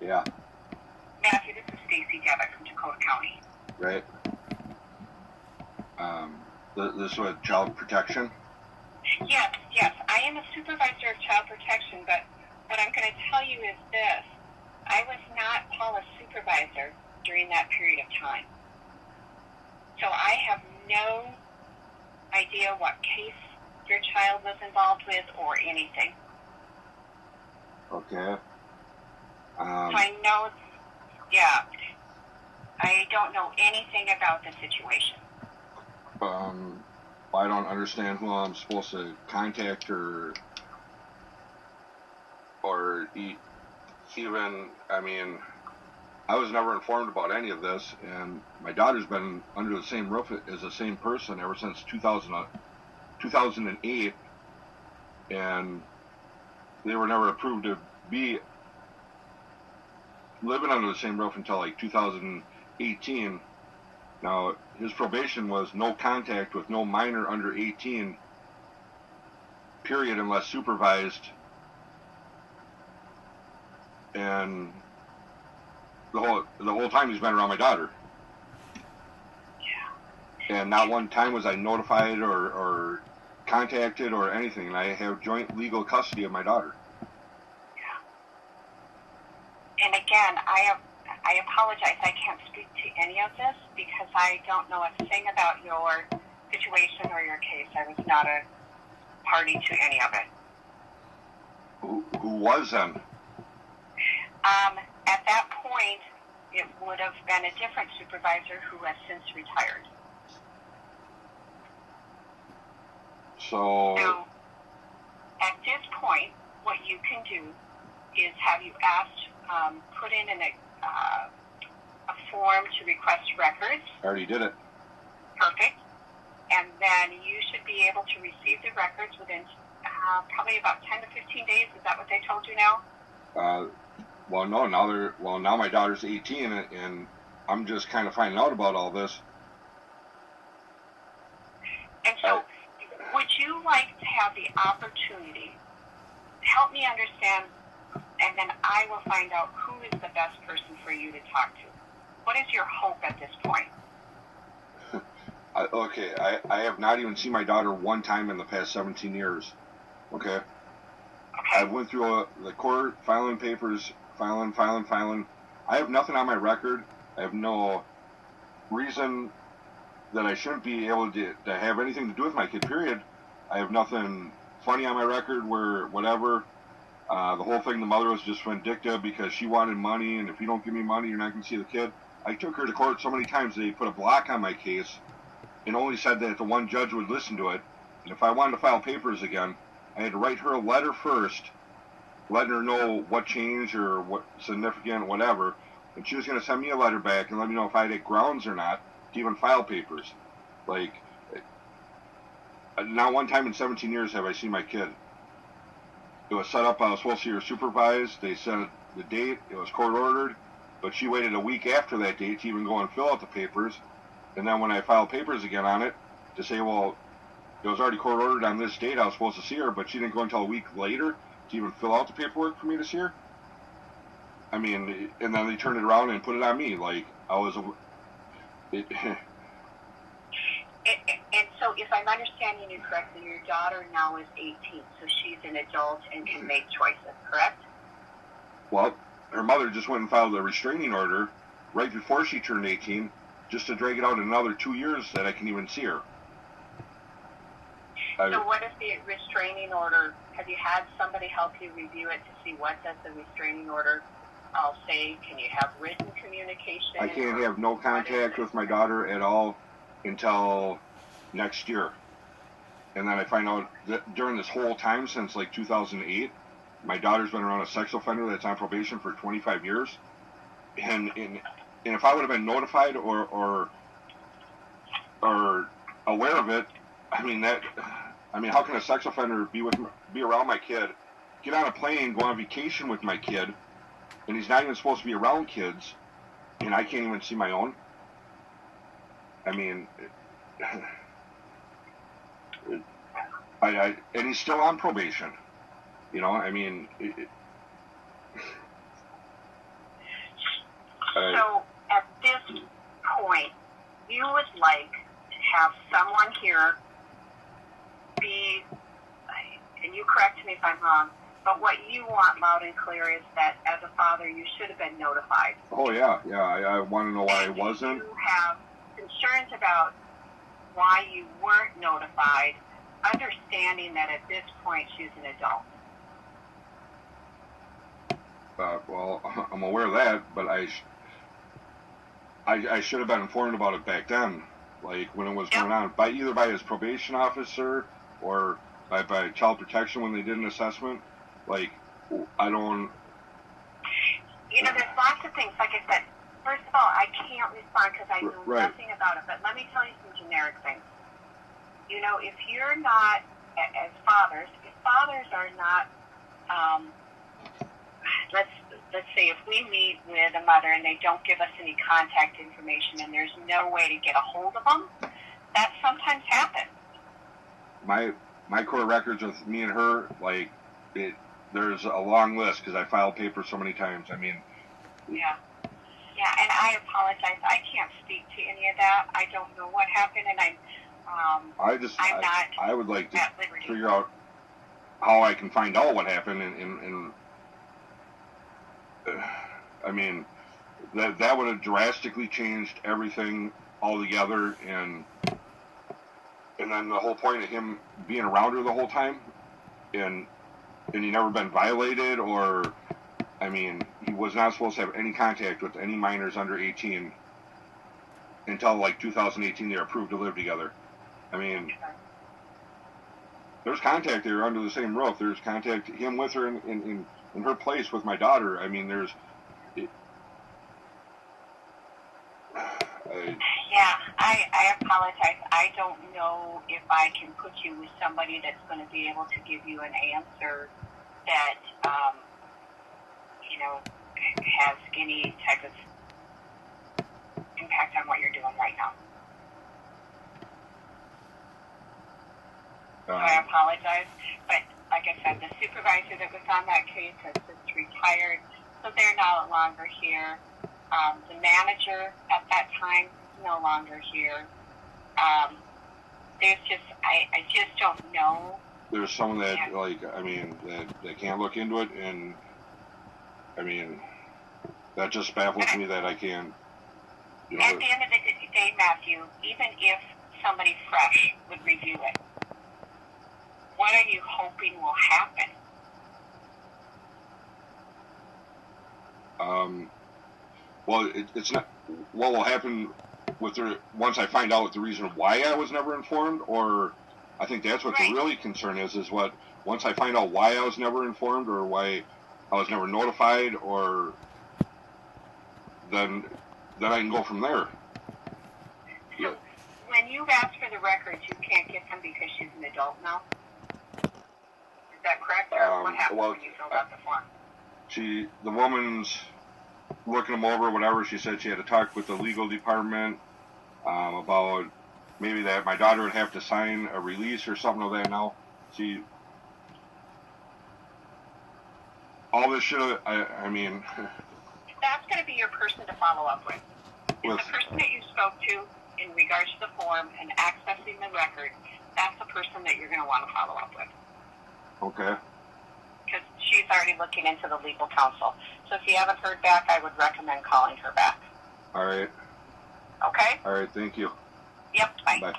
Yeah. Matthew, this is Stacy Devitt from Dakota County. Right. This was child protection? Yes. I am a supervisor of child protection, but what I'm going to tell you is this. I was not Paula's supervisor during that period of time. So I have no idea what case your child was involved with or anything. Okay. So I know, I don't know anything about the situation. I don't understand who I'm supposed to contact or even, I was never informed about any of this, and my daughter's been under the same roof as the same person ever since 2008, and they were never approved to be living under the same roof until like 2018. Now, his probation was no contact with no minor under 18, period, unless supervised. And the whole time he's been around my daughter. Yeah. And not one time was I notified or contacted or anything. And I have joint legal custody of my daughter. Yeah. And again, I apologize. I can't speak to any of this because I don't know a thing about your situation or your case. I was not a party to any of it. Who was then? At that point, it would have been a different supervisor who has since retired. So at this point, what you can do is have you asked, put in a form to request records. I already did it. Perfect. And then you should be able to receive the records within probably about 10 to 15 days. Is that what they told you now? Well, no. Now my daughter's 18, and I'm just kind of finding out about all this. And so, would you like to have the opportunity? Help me understand, and then I will find out who is the best person for you to talk to. What is your hope at this point? I have not even seen my daughter one time in the past 17 years. Okay? I went through the court, filing papers, filing. I have nothing on my record. I have no reason that I shouldn't be able to have anything to do with my kid, period. I have nothing funny on my record where whatever. The whole thing, the mother was just vindictive because she wanted money, and if you don't give me money, you're not going to see the kid. I took her to court so many times they put a block on my case and only said that the one judge would listen to it. And if I wanted to file papers again, I had to write her a letter first, letting her know what changed or what significant, whatever. And she was going to send me a letter back and let me know if I had grounds or not to even file papers. Like, not one time in 17 years have I seen my kid. It was set up, I was supposed to see her supervised. They set the date, it was court ordered, but she waited a week after that date to even go and fill out the papers. And then when I filed papers again on it, to say, well, it was already court ordered on this date, I was supposed to see her, but she didn't go until a week later to even fill out the paperwork for me to see her. I mean, and then they turned it around and put it on me, like I was And so if I'm understanding you correctly, your daughter now is 18, so she's an adult and can make choices, correct? Well, her mother just went and filed a restraining order right before she turned 18, just to drag it out another 2 years that I can even see her. So what is the restraining order? Have you had somebody help you review it to see what does the restraining order say? Can you have written communication? I can't have no contact with my daughter at all until next year. And then I find out that during this whole time since like 2008, my daughter's been around a sex offender that's on probation for 25 years. And if I would have been notified or aware of it, how can a sex offender be around my kid, get on a plane, go on vacation with my kid, and he's not even supposed to be around kids, and I can't even see my own? And he's still on probation. So at this point, you would like to have someone here be, and you correct me if I'm wrong, but what you want loud and clear is that as a father, you should have been notified. Oh, yeah. I want to know why I wasn't. You have concerns about why you weren't notified, understanding that at this point she's an adult. Well, I'm aware of that, but I should have been informed about it back then, like when it was going on, either by his probation officer or by child protection when they did an assessment. Like, I don't. You know, there's lots of things. Like I said, first of all, I can't respond because I know nothing about it. But let me tell you some generic things. You know, if you're not, as fathers, if fathers are not, let's say if we meet with a mother and they don't give us any contact information and there's no way to get a hold of them, that sometimes happens. My court records with me and her, like, there's a long list because I filed papers so many times. I mean. Yeah, and I apologize. I can't speak to any of that. I don't know what happened, and I would like to figure out how I can find out what happened, and I mean, that would have drastically changed everything altogether, and then the whole point of him being around her the whole time, and he never been violated, or, I mean, he was not supposed to have any contact with any minors under 18 until, like, 2018 they were approved to live together. I mean, there's contact there under the same roof. There's contact, him with her in her place with my daughter. I mean, I apologize. I don't know if I can put you with somebody that's going to be able to give you an answer that, you know, has any type of impact on what you're doing right now. So I apologize, but like I said, the supervisor that was on that case has since retired, so they're no longer here. The manager at that time is no longer here. There's just, I just don't know. There's someone that, like, I mean, that can't look into it, and, I mean, that just baffles me that I can't, you know. At the end of the day, Matthew, even if somebody fresh would review it, what are you hoping will happen? Well, it's not. What will happen with once I find out the reason why I was never informed, or I think that's what the really concern is what once I find out why I was never informed or why I was never notified, or then I can go from there. So when you ask for the records, you can't get them because she's an adult now? Is that correct, or what happened when you filled out the form? The woman's looking them over, whatever. She said she had to talk with the legal department about maybe that my daughter would have to sign a release or something like that. Now, all this should I mean. That's going to be your person to follow up with. Is the person that you spoke to in regards to the form and accessing the record, that's the person that you're going to want to follow up with. Okay. Because she's already looking into the legal counsel. So if you haven't heard back, I would recommend calling her back. All right. Okay? All right, thank you. Yep, bye. Bye.